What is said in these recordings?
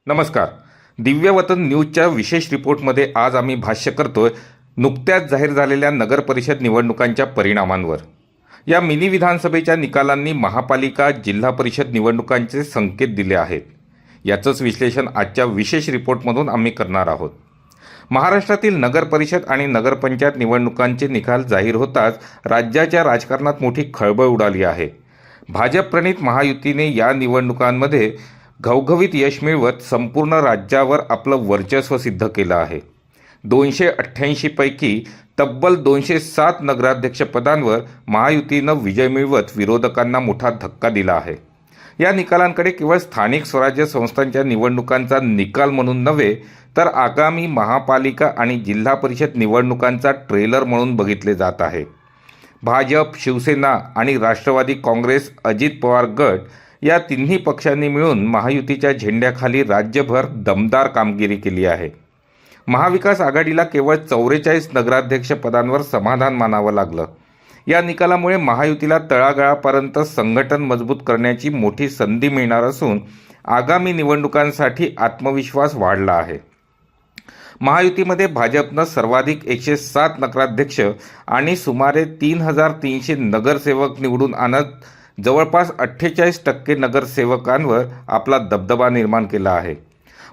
नमस्कार. दिव्यवतन न्यूजच्या विशेष रिपोर्टमध्ये आज आम्ही भाष्य करतोय नुकत्याच जाहीर झालेल्या नगर परिषद निवडणुकांच्या परिणामांवर. या मिनी विधानसभेच्या निकालांनी महापालिका जिल्हा परिषद निवडणुकांचे संकेत दिले आहेत. याचंच विश्लेषण आजच्या विशेष रिपोर्टमधून आम्ही करणार आहोत. महाराष्ट्रातील नगर परिषद आणि नगरपंचायत निवडणुकांचे निकाल जाहीर होताच राज्याच्या राजकारणात मोठी खळबळ उडाली आहे. भाजप प्रणित महायुतीने या निवडणुकांमध्ये घवघवीत यश मिळवत संपूर्ण राज्यावर आपलं वर्चस्व सिद्ध केलं आहे. 288 पैकी तब्बल 207 नगराध्यक्षपदांवर महायुतीनं विजय मिळवत विरोधकांना मोठा धक्का दिला आहे. या निकालांकडे केवळ स्थानिक स्वराज्य संस्थांच्या निवडणुकांचा निकाल म्हणून नव्हे, तर आगामी महापालिका आणि जिल्हा परिषद निवडणुकांचा ट्रेलर म्हणून बघितले जात आहे. भाजप, शिवसेना आणि राष्ट्रवादी काँग्रेस, अजित पवार गट या तिन्ही पक्षांनी मिळून महायुतीच्या झेंड्याखाली राज्यभर दमदार कामगिरी केली आहे. महाविकास आघाडीला केवळ 44 नगराध्यक्ष पदांवर समाधान मानावं लागलं. या निकालामुळे महायुतीला तळागाळापर्यंत संघटन मजबूत करण्याची मोठी संधी मिळणार असून आगामी निवडणुकांसाठी आत्मविश्वास वाढला आहे. महायुतीमध्ये भाजपनं सर्वाधिक 107 नगराध्यक्ष आणि सुमारे 3300 नगरसेवक निवडून आणत जवळपास 48% नगरसेवकांवर आपला दबदबा निर्माण केला आहे.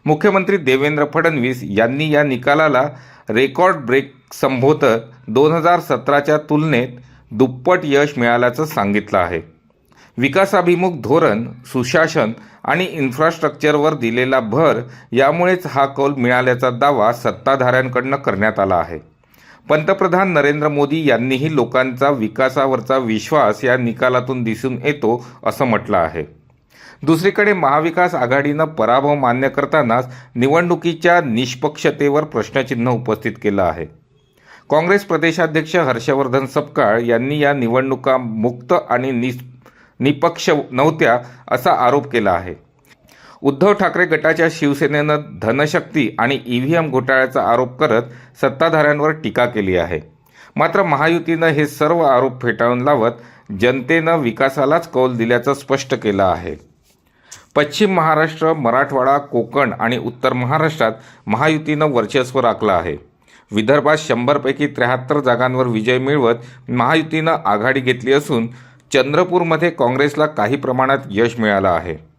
मुख्यमंत्री देवेंद्र फडणवीस यांनी या निकालाला रेकॉर्ड ब्रेक संबोधत 2017च्या तुलनेत दुप्पट यश मिळाल्याचं सांगितलं आहे. विकासाभिमुख धोरण, सुशासन आणि इन्फ्रास्ट्रक्चरवर दिलेला भर यामुळेच हा कौल मिळाल्याचा दावा सत्ताधाऱ्यांकडून करण्यात आला आहे. पंतप्रधान नरेंद्र मोदी यांनीही लोकांचा विकासावरचा विश्वास या निकालातून दिसून येतो असं म्हटलं आहे. दुसरीकडे महाविकास आघाडीनं पराभव मान्य करतानाच निवडणुकीच्या निष्पक्षतेवर प्रश्नचिन्ह उपस्थित केलं आहे. काँग्रेस प्रदेशाध्यक्ष हर्षवर्धन सपकाळ यांनी या निवडणुका मुक्त आणि निपक्ष नव्हत्या असा आरोप केला आहे. उद्धव ठाकरे गटाच्या शिवसेनेनं धनशक्ती आणि EVM घोटाळ्याचा आरोप करत सत्ताधाऱ्यांवर टीका केली आहे. मात्र महायुतीनं हे सर्व आरोप फेटाळून लावत जनतेनं विकासालाच कौल दिल्याचं स्पष्ट केलं आहे. पश्चिम महाराष्ट्र, मराठवाडा, कोकण आणि उत्तर महाराष्ट्रात महायुतीनं वर्चस्व राखलं आहे. विदर्भात 100 पैकी 73 जागांवर विजय मिळवत महायुतीनं आघाडी घेतली असून चंद्रपूरमध्ये काँग्रेसला काही प्रमाणात यश मिळालं आहे.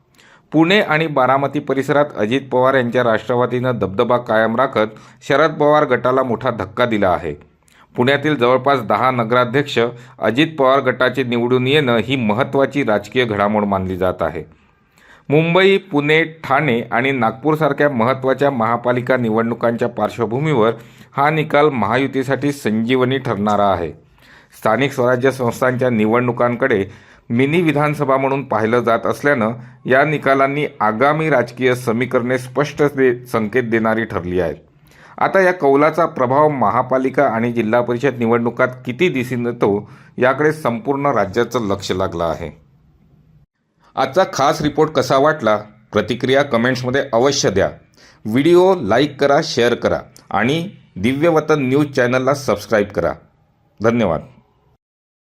पुणे आणि बारामती परिसरात अजित पवार यांच्या राष्ट्रवादीनं दबदबा कायम राखत शरद पवार गटाला मोठा धक्का दिला आहे. पुण्यातील जवळपास 10 नगराध्यक्ष अजित पवार गटाचे निवडून येणं ही महत्त्वाची राजकीय घडामोड मानली जात आहे. मुंबई, पुणे, ठाणे आणि नागपूरसारख्या महत्त्वाच्या महापालिका निवडणुकांच्या पार्श्वभूमीवर हा निकाल महायुतीसाठी संजीवनी ठरणारा आहे. स्थानिक स्वराज्य संस्थांच्या निवडणुकांकडे मिनी विधानसभा म्हणून पाहिलं जात असल्यानं या निकालांनी आगामी राजकीय समीकरणे स्पष्ट संकेत देणारी ठरली आहेत. आता या कौलाचा प्रभाव महापालिका आणि जिल्हा परिषद निवडणुकात किती दिसून येतो याकडे संपूर्ण राज्याचं लक्ष लागलं आहे. आजचा खास रिपोर्ट कसा वाटला? प्रतिक्रिया कमेंट्समध्ये अवश्य द्या. व्हिडिओ लाईक करा, शेअर करा आणि दिव्यवतन न्यूज चॅनलला सबस्क्राईब करा. धन्यवाद.